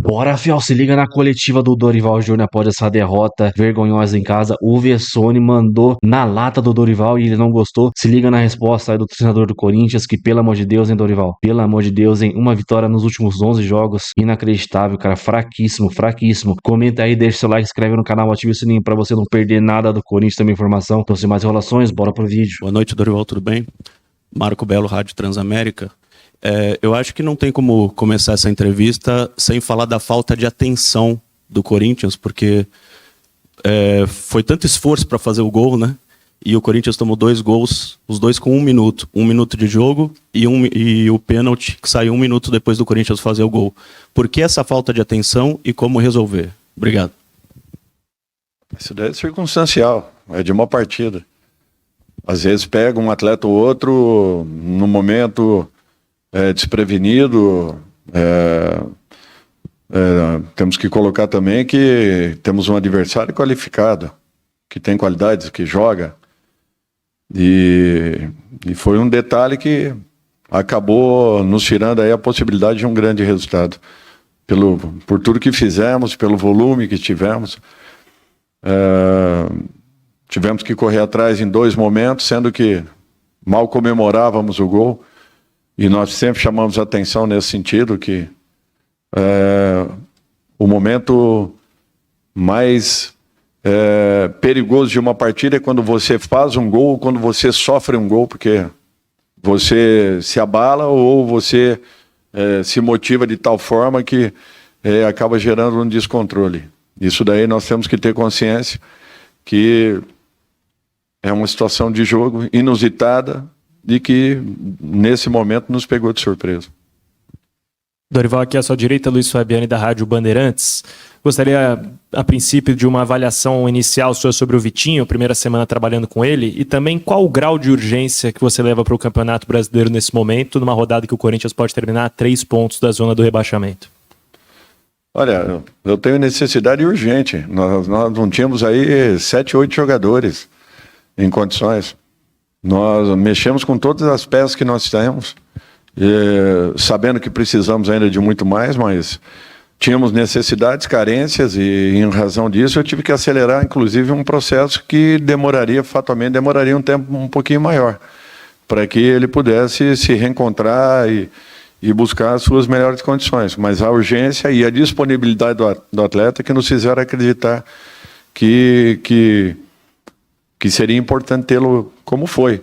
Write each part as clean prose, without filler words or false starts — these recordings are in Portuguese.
Bora, fiel, se liga na coletiva do Dorival Júnior após essa derrota vergonhosa em casa. O Vessone mandou na lata do Dorival e ele não gostou. Se liga na resposta aí do treinador do Corinthians, que pelo amor de Deus, hein, Dorival? Pelo amor de Deus, hein? Uma vitória nos últimos 11 jogos. Inacreditável, cara. Fraquíssimo, fraquíssimo. Comenta aí, deixa seu like, inscreve no canal, ativa o sininho pra você não perder nada do Corinthians, também informação. Então, sem mais enrolações, bora pro vídeo. Boa noite, Dorival, tudo bem? Marco Belo, Rádio Transamérica. Eu acho que não tem como começar essa entrevista sem falar da falta de atenção do Corinthians, porque foi tanto esforço para fazer o gol, né? E o Corinthians tomou 2 gols, os dois com 1 minuto. 1 minuto de jogo e o pênalti que saiu 1 minuto depois do Corinthians fazer o gol. Por que essa falta de atenção e como resolver? Obrigado. Isso daí é circunstancial, é de uma partida. Às vezes pega um atleta ou outro no momento desprevenido. Temos que colocar também que temos um adversário qualificado, que tem qualidades, que joga. E foi um detalhe que acabou nos tirando aí a possibilidade de um grande resultado. Por tudo que fizemos, pelo volume que tivemos. Tivemos que correr atrás em 2 momentos, sendo que mal comemorávamos o gol. E nós sempre chamamos a atenção nesse sentido, que o momento mais perigoso de uma partida é quando você faz um gol ou quando você sofre um gol, porque você se abala ou você se motiva de tal forma que acaba gerando um descontrole. Isso daí nós temos que ter consciência que é uma situação de jogo inusitada e que, nesse momento, nos pegou de surpresa. Dorival, aqui à sua direita, Luiz Fabiani, da Rádio Bandeirantes. Gostaria, a princípio, de uma avaliação inicial sua sobre o Vitinho, primeira semana trabalhando com ele, e também qual o grau de urgência que você leva para o Campeonato Brasileiro nesse momento, numa rodada que o Corinthians pode terminar a 3 pontos da zona do rebaixamento. Olha, eu tenho necessidade urgente. Nós não tínhamos aí 7, 8 jogadores em condições. Nós mexemos com todas as peças que nós temos, sabendo que precisamos ainda de muito mais, mas tínhamos necessidades, carências, e em razão disso eu tive que acelerar, inclusive, um processo que fatalmente demoraria um tempo um pouquinho maior, para que ele pudesse se reencontrar e buscar as suas melhores condições. Mas a urgência e a disponibilidade do atleta que nos fizeram acreditar que seria importante tê-lo como foi.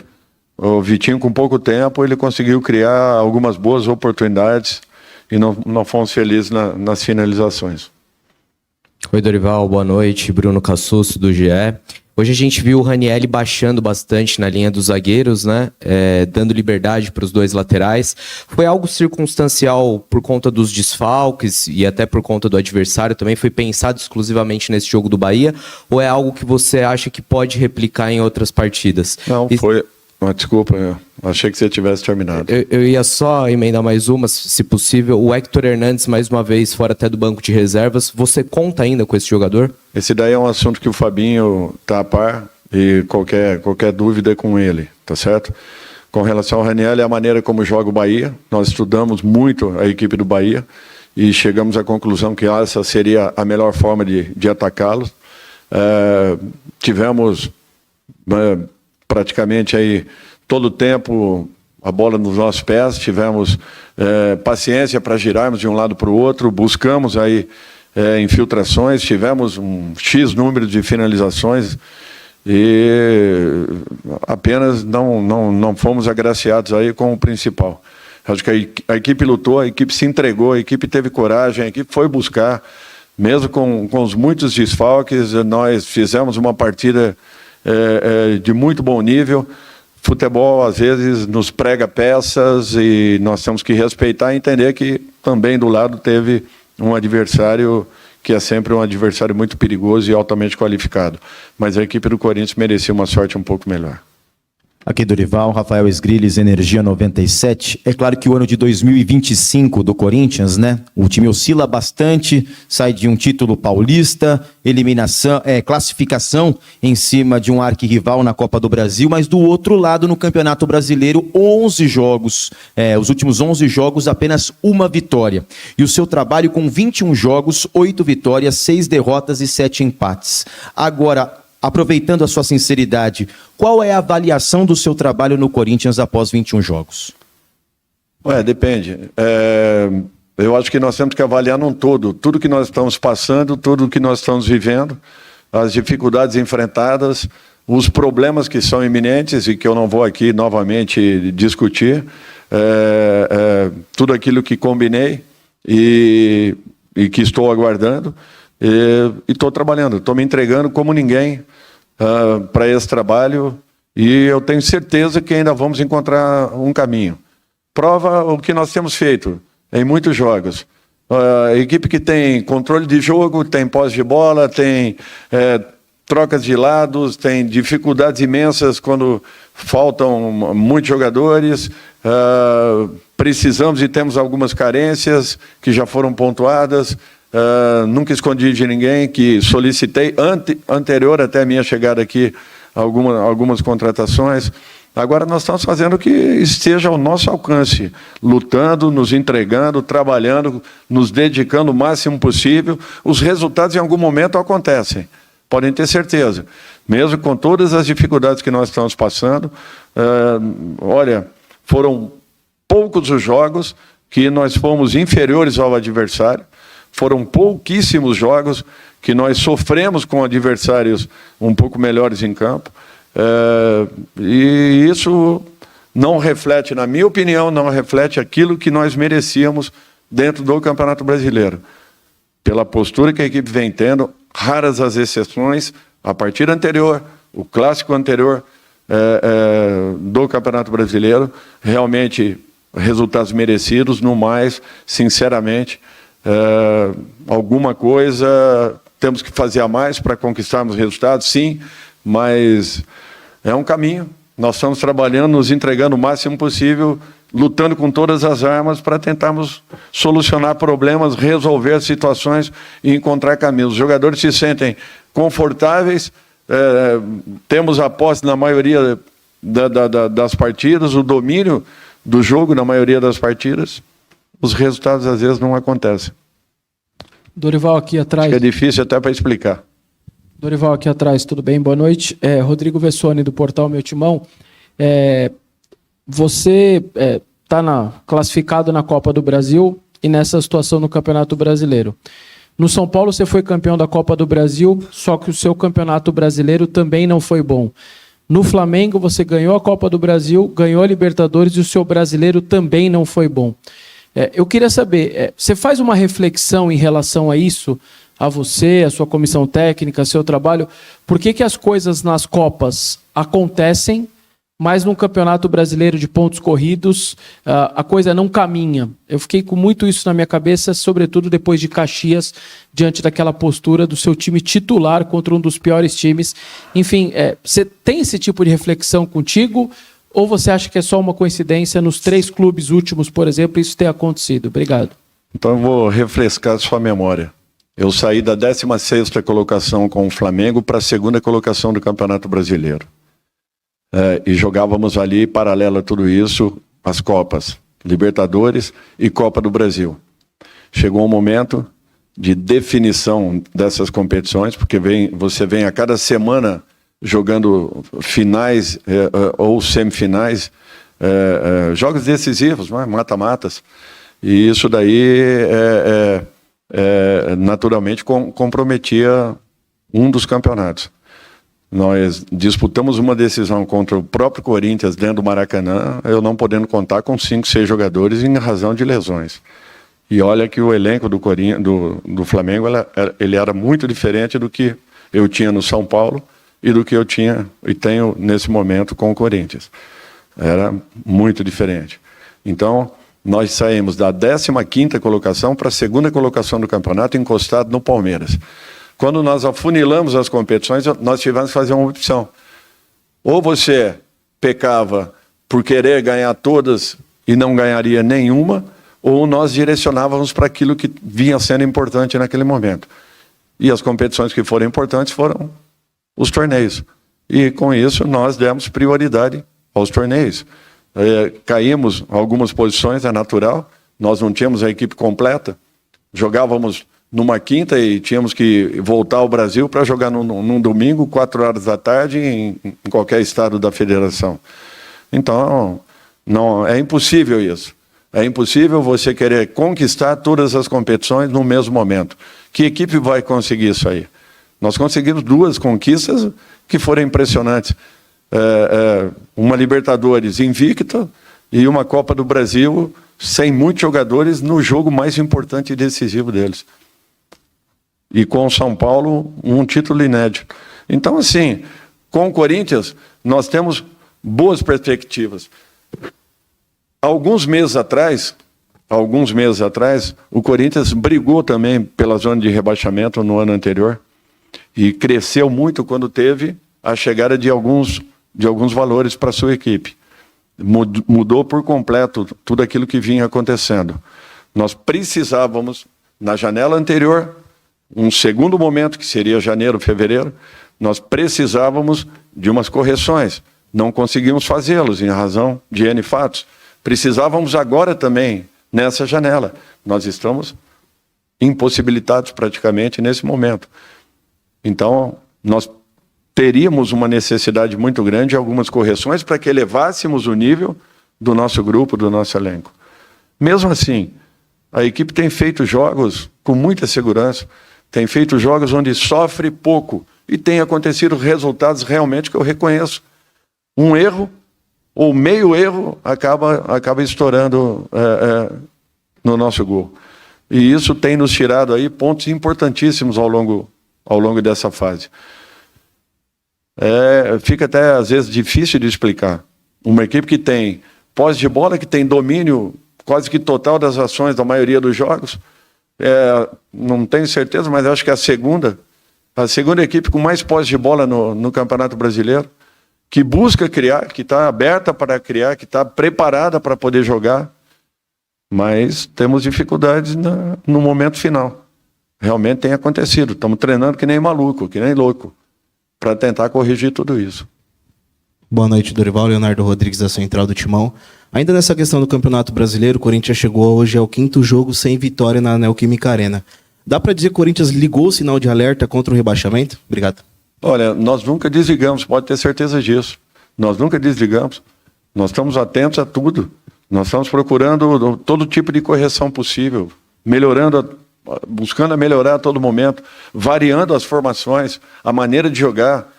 O Vitinho, com pouco tempo, ele conseguiu criar algumas boas oportunidades e não fomos felizes nas finalizações. Oi, Dorival, boa noite. Bruno Cassucci, do GE. Hoje a gente viu o Ranielli baixando bastante na linha dos zagueiros, né? Dando liberdade para os 2 laterais. Foi algo circunstancial por conta dos desfalques e até por conta do adversário também? Foi pensado exclusivamente nesse jogo do Bahia? Ou é algo que você acha que pode replicar em outras partidas? Não, foi... Desculpa, eu achei que você tivesse terminado. Eu ia só emendar mais uma, se possível. O Héctor Hernandes, mais uma vez, fora até do banco de reservas. Você conta ainda com esse jogador? Esse daí é um assunto que o Fabinho está a par e qualquer dúvida é com ele, tá certo? Com relação ao Raniel, é a maneira como joga o Bahia. Nós estudamos muito a equipe do Bahia e chegamos à conclusão que essa seria a melhor forma de atacá-los. Tivemos... praticamente aí todo o tempo a bola nos nossos pés, tivemos paciência para girarmos de um lado para o outro, buscamos aí infiltrações, tivemos um X número de finalizações e apenas não fomos agraciados aí com o principal. Acho que a equipe lutou, a equipe se entregou, a equipe teve coragem, a equipe foi buscar, mesmo com os muitos desfalques, nós fizemos uma partida de muito bom nível. Futebol às vezes nos prega peças e nós temos que respeitar e entender que também do lado teve um adversário que é sempre um adversário muito perigoso e altamente qualificado, mas a equipe do Corinthians merecia uma sorte um pouco melhor. Aqui Dorival, Rafael Esgrilles, Energia 97. É claro que o ano de 2025 do Corinthians, né? O time oscila bastante, sai de um título paulista, eliminação, classificação em cima de um arquirrival na Copa do Brasil, mas do outro lado no Campeonato Brasileiro, 11 jogos, os últimos 11 jogos, apenas uma vitória. E o seu trabalho com 21 jogos, 8 vitórias, 6 derrotas e 7 empates. Agora, aproveitando a sua sinceridade, qual é a avaliação do seu trabalho no Corinthians após 21 jogos? Depende. Eu acho que nós temos que avaliar num todo, tudo que nós estamos passando, tudo que nós estamos vivendo, as dificuldades enfrentadas, os problemas que são iminentes e que eu não vou aqui novamente discutir, tudo aquilo que combinei e que estou aguardando. E estou trabalhando, estou me entregando como ninguém para esse trabalho e eu tenho certeza que ainda vamos encontrar um caminho. Prova o que nós temos feito em muitos jogos. A equipe que tem controle de jogo, tem posse de bola, tem trocas de lados, tem dificuldades imensas quando faltam muitos jogadores. Precisamos e temos algumas carências que já foram pontuadas. Nunca escondi de ninguém que solicitei anterior até a minha chegada aqui algumas contratações. Agora nós estamos fazendo o que esteja ao nosso alcance, lutando, nos entregando, trabalhando, nos dedicando o máximo possível. Os resultados em algum momento acontecem, podem ter certeza. Mesmo com todas as dificuldades que nós estamos passando, foram poucos os jogos que nós fomos inferiores ao adversário. Foram pouquíssimos jogos que nós sofremos com adversários um pouco melhores em campo. E isso não reflete, na minha opinião, não reflete aquilo que nós merecíamos dentro do Campeonato Brasileiro. Pela postura que a equipe vem tendo, raras as exceções, a partida anterior, o clássico anterior do Campeonato Brasileiro, realmente resultados merecidos, no mais, sinceramente, alguma coisa temos que fazer a mais para conquistarmos resultados, sim, mas é um caminho. Nós estamos trabalhando, nos entregando o máximo possível, lutando com todas as armas para tentarmos solucionar problemas, resolver situações e encontrar caminhos. Os jogadores se sentem confortáveis, temos a posse na maioria das partidas, o domínio do jogo na maioria das partidas. Os resultados às vezes não acontecem. Dorival, aqui atrás. Acho que é difícil até para explicar. Dorival, aqui atrás, tudo bem? Boa noite. Rodrigo Vessoni, do portal Meu Timão. Você está classificado na Copa do Brasil e nessa situação no Campeonato Brasileiro. No São Paulo você foi campeão da Copa do Brasil, só que o seu Campeonato Brasileiro também não foi bom. No Flamengo você ganhou a Copa do Brasil, ganhou a Libertadores e o seu brasileiro também não foi bom. Eu queria saber, você faz uma reflexão em relação a isso, a você, a sua comissão técnica, seu trabalho, por que as coisas nas Copas acontecem, mas no Campeonato Brasileiro de pontos corridos a coisa não caminha? Eu fiquei com muito isso na minha cabeça, sobretudo depois de Caxias, diante daquela postura do seu time titular contra um dos piores times. Enfim, você tem esse tipo de reflexão contigo? Ou você acha que é só uma coincidência nos 3 clubes últimos, por exemplo, isso ter acontecido? Obrigado. Então eu vou refrescar a sua memória. Eu saí da 16ª colocação com o Flamengo para a 2ª colocação do Campeonato Brasileiro. E jogávamos ali, paralelo a tudo isso, as Copas, Libertadores e Copa do Brasil. Chegou um momento de definição dessas competições, porque você vem a cada semana jogando finais ou semifinais, jogos decisivos, mata-matas, e isso daí naturalmente comprometia um dos campeonatos. Nós disputamos uma decisão contra o próprio Corinthians dentro do Maracanã, eu não podendo contar com 5, 6 jogadores em razão de lesões. E olha que o elenco do Flamengo ele era muito diferente do que eu tinha no São Paulo e do que eu tinha e tenho nesse momento com o Corinthians. Era muito diferente. Então, nós saímos da 15ª colocação para a 2ª colocação do campeonato, encostado no Palmeiras. Quando nós afunilamos as competições, nós tivemos que fazer uma opção. Ou você pecava por querer ganhar todas e não ganharia nenhuma, ou nós direcionávamos para aquilo que vinha sendo importante naquele momento. E as competições que foram importantes foram os torneios. E com isso nós demos prioridade aos torneios. Caímos algumas posições, é natural, nós não tínhamos a equipe completa, jogávamos numa quinta e tínhamos que voltar ao Brasil para jogar num domingo, 4 horas da tarde, em qualquer estado da federação. Então, não, é impossível isso. É impossível você querer conquistar todas as competições no mesmo momento. Que equipe vai conseguir isso aí? Nós conseguimos 2 conquistas que foram impressionantes. Uma Libertadores invicta e uma Copa do Brasil sem muitos jogadores no jogo mais importante e decisivo deles. E com o São Paulo, um título inédito. Então, assim, com o Corinthians, nós temos boas perspectivas. Alguns meses atrás, o Corinthians brigou também pela zona de rebaixamento no ano anterior e cresceu muito quando teve a chegada de alguns valores para a sua equipe. Mudou por completo tudo aquilo que vinha acontecendo. Nós precisávamos, na janela anterior, um segundo momento, que seria janeiro, fevereiro, nós precisávamos de umas correções. Não conseguimos fazê-los em razão de N fatos. Precisávamos agora também, nessa janela. Nós estamos impossibilitados praticamente nesse momento. Então, nós teríamos uma necessidade muito grande de algumas correções para que elevássemos o nível do nosso grupo, do nosso elenco. Mesmo assim, a equipe tem feito jogos com muita segurança, tem feito jogos onde sofre pouco e tem acontecido resultados realmente que eu reconheço. Um erro ou meio erro acaba estourando no nosso gol. E isso tem nos tirado aí pontos importantíssimos ao longo dessa fase. Fica até às vezes difícil de explicar. Uma equipe que tem posse de bola, que tem domínio quase que total das ações da maioria dos jogos, não tenho certeza, mas acho que é a segunda equipe com mais posse de bola no Campeonato Brasileiro, que busca criar, que está aberta para criar, que está preparada para poder jogar, mas temos dificuldades no momento final. Realmente tem acontecido. Estamos treinando que nem maluco, que nem louco, para tentar corrigir tudo isso. Boa noite, Dorival. Leonardo Rodrigues, da Central do Timão. Ainda nessa questão do Campeonato Brasileiro, o Corinthians chegou hoje ao 5º jogo sem vitória na Neoquímica Arena. Dá para dizer que o Corinthians ligou o sinal de alerta contra o rebaixamento? Obrigado. Olha, nós nunca desligamos, pode ter certeza disso. Nós nunca desligamos. Nós estamos atentos a tudo. Nós estamos procurando todo tipo de correção possível, buscando melhorar a todo momento, variando as formações, a maneira de jogar.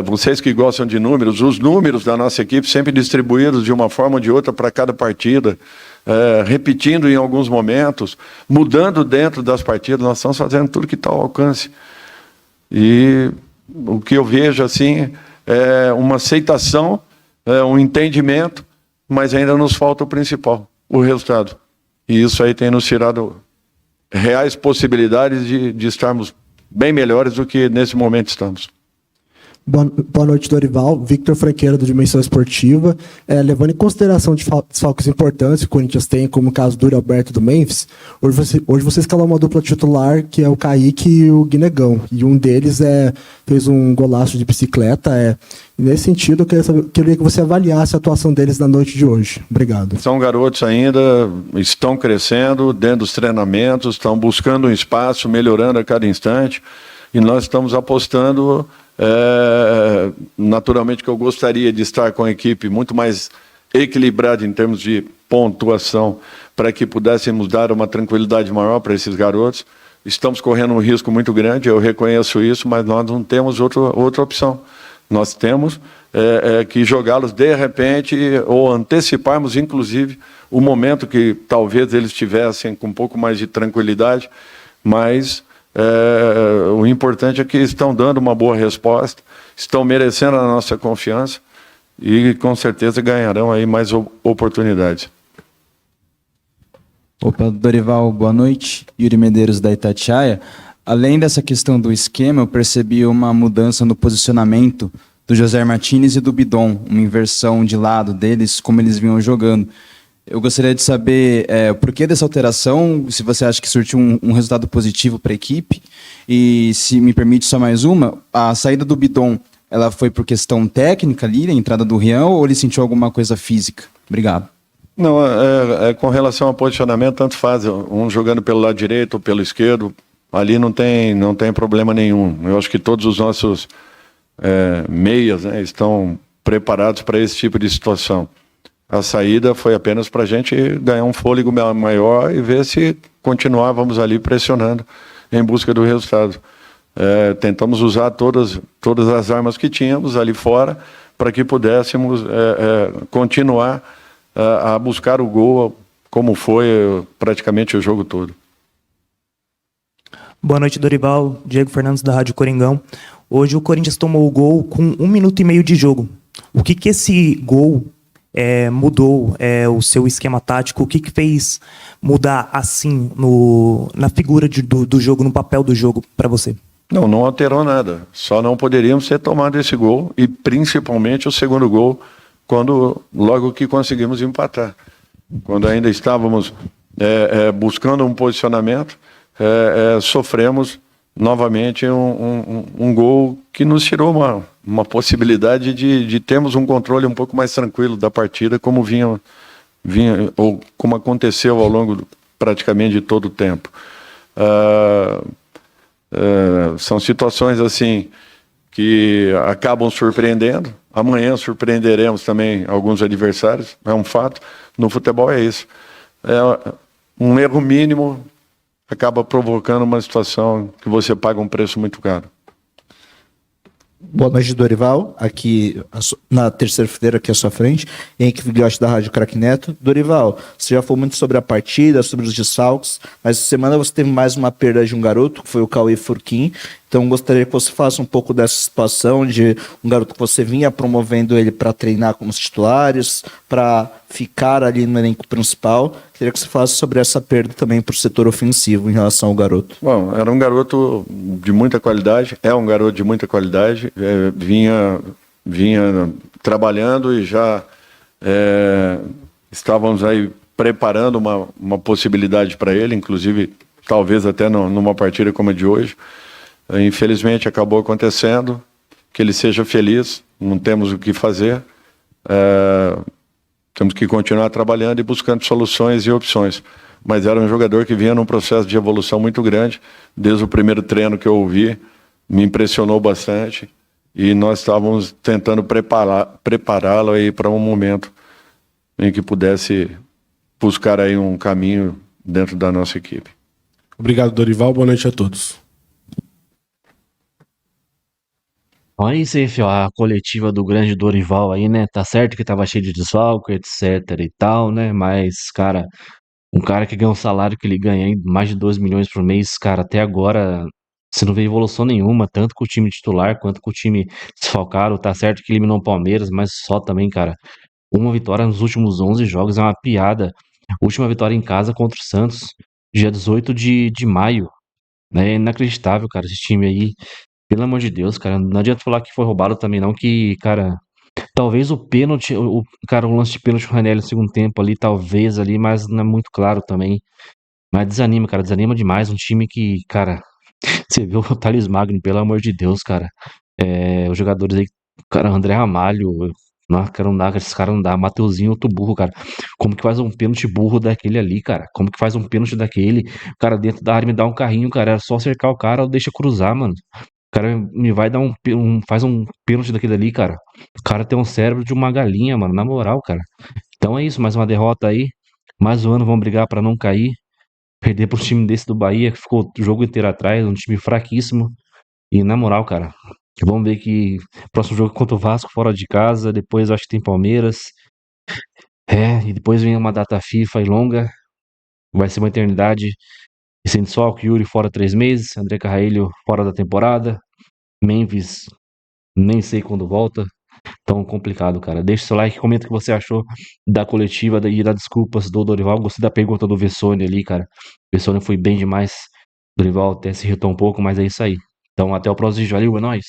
Vocês que gostam de números, os números da nossa equipe sempre distribuídos de uma forma ou de outra para cada partida, repetindo em alguns momentos, mudando dentro das partidas. Nós estamos fazendo tudo que está ao alcance. E o que eu vejo assim é uma aceitação, um entendimento, mas ainda nos falta o principal, o resultado. E isso aí tem nos tirado reais possibilidades de estarmos bem melhores do que nesse momento estamos. Boa noite, Dorival. Victor Franqueira, do Dimensão Esportiva. Levando em consideração desfalques importantes que o Corinthians tem, como o caso do Yuri Alberto do Memphis, hoje você escalou uma dupla titular, que é o Kaique e o Guinegão. E um deles fez um golaço de bicicleta. Nesse sentido, eu queria que você avaliasse a atuação deles na noite de hoje. Obrigado. São garotos ainda, estão crescendo dentro dos treinamentos, estão buscando um espaço, melhorando a cada instante. E nós estamos apostando... naturalmente que eu gostaria de estar com a equipe muito mais equilibrada em termos de pontuação, para que pudéssemos dar uma tranquilidade maior para esses garotos. Estamos correndo um risco muito grande, eu reconheço isso, mas nós não temos outra opção. Nós temos que jogá-los de repente, ou anteciparmos inclusive o momento que talvez eles tivessem com um pouco mais de tranquilidade, mas o importante é que estão dando uma boa resposta, estão merecendo a nossa confiança e com certeza ganharão aí mais oportunidades. Opa, Dorival, boa noite. Yuri Medeiros, da Itatiaia. Além dessa questão do esquema, eu percebi uma mudança no posicionamento do José Martinez e do Bidon, uma inversão de lado deles, como eles vinham jogando. Eu gostaria de saber o porquê dessa alteração, se você acha que surtiu um resultado positivo para a equipe, e se me permite só mais uma, a saída do Bidon, ela foi por questão técnica ali, a entrada do Rian, ou ele sentiu alguma coisa física? Obrigado. Não, com relação ao posicionamento, tanto faz, um jogando pelo lado direito ou pelo esquerdo, ali não tem problema nenhum. Eu acho que todos os nossos meias, né, estão preparados para esse tipo de situação. A saída foi apenas para a gente ganhar um fôlego maior e ver se continuávamos ali pressionando em busca do resultado. Tentamos usar todas as armas que tínhamos ali fora para que pudéssemos continuar a buscar o gol, como foi praticamente o jogo todo. Boa noite, Dorival. Diego Fernandes, da Rádio Coringão. Hoje o Corinthians tomou o gol com 1 minuto e meio de jogo. O que esse gol mudou o seu esquema tático? O que fez mudar assim na figura do jogo, no papel do jogo para você? Não alterou nada. Só não poderíamos ter tomado esse gol e principalmente o segundo gol logo que conseguimos empatar. Quando ainda estávamos buscando um posicionamento, sofremos novamente um gol que nos tirou uma possibilidade de termos um controle um pouco mais tranquilo da partida, como vinha ou como aconteceu ao longo praticamente de todo o tempo. São situações assim que acabam surpreendendo. Amanhã surpreenderemos também alguns adversários, é um fato. No futebol é isso. Um erro mínimo acaba provocando uma situação que você paga um preço muito caro. Boa noite, Dorival. Aqui na terceira fileira, aqui à sua frente, Henrique Filhote da Rádio Craque Neto. Dorival, você já falou muito sobre a partida, sobre os desfalques, mas essa semana você teve mais uma perda de um garoto, que foi o Cauê Furquim. Então gostaria que você falasse um pouco dessa situação de um garoto que você vinha promovendo ele para treinar com os titulares, para ficar ali no elenco principal. Queria que você falasse sobre essa perda também para o setor ofensivo em relação ao garoto. Bom, era um garoto de muita qualidade, é um garoto de muita qualidade, vinha trabalhando e já estávamos aí preparando uma possibilidade para ele, inclusive talvez até numa partida como a de hoje. Infelizmente acabou acontecendo, que ele seja feliz, não temos o que fazer, temos que continuar trabalhando e buscando soluções e opções. Mas era um jogador que vinha num processo de evolução muito grande, desde o primeiro treino que eu ouvi, me impressionou bastante, e nós estávamos tentando prepará-lo aí para um momento em que pudesse buscar aí um caminho dentro da nossa equipe. Obrigado, Dorival, boa noite a todos. Olha isso aí, fio, a coletiva do grande Dorival aí, né? Tá certo que tava cheio de desfalque, etc e tal, né? Mas, cara, um cara que ganha um salário que ele ganha aí, mais de 2 milhões por mês, cara, até agora você não vê evolução nenhuma, tanto com o time titular quanto com o time desfalcado. Tá certo que eliminou o Palmeiras, mas só também, cara. Uma vitória nos últimos 11 jogos é uma piada. Última vitória em casa contra o Santos, dia 18 de maio. É inacreditável, cara, esse time aí. Pelo amor de Deus, cara, não adianta falar que foi roubado também não, que, cara, talvez o pênalti, cara, o lance de pênalti do Ranieri no segundo tempo ali, talvez ali, mas não é muito claro também. Mas desanima, cara, desanima demais. Um time que, cara, você vê o Thales Magno, pelo amor de Deus, cara. Os jogadores aí, cara, André Ramalho, não, cara, não dá, esses caras não dá. Mateuzinho, outro burro, cara. Como que faz um pênalti burro daquele ali, cara? Como que faz um pênalti daquele? O cara dentro da área me dá um carrinho, cara. Era só cercar o cara ou deixa cruzar, mano. O cara me vai dar faz um pênalti daquele ali, cara. O cara tem um cérebro de uma galinha, mano, na moral, cara. Então é isso, mais uma derrota aí. Mais um ano vamos brigar pra não cair. Perder pro time desse do Bahia, que ficou o jogo inteiro atrás, um time fraquíssimo. E na moral, cara, vamos ver que próximo jogo é contra o Vasco, fora de casa. Depois acho que tem Palmeiras. E depois vem uma data FIFA e longa. Vai ser uma eternidade. E sendo só o Yuri fora 3 meses, André Carrailho fora da temporada, Memphis nem sei quando volta, tão complicado, cara. Deixa seu like, comenta o que você achou da coletiva e das desculpas do Dorival. Gostei da pergunta do Vessone ali, cara. O Vessone foi bem demais. O Dorival até se irritou um pouco, mas é isso aí. Então até o próximo vídeo, valeu, é nóis!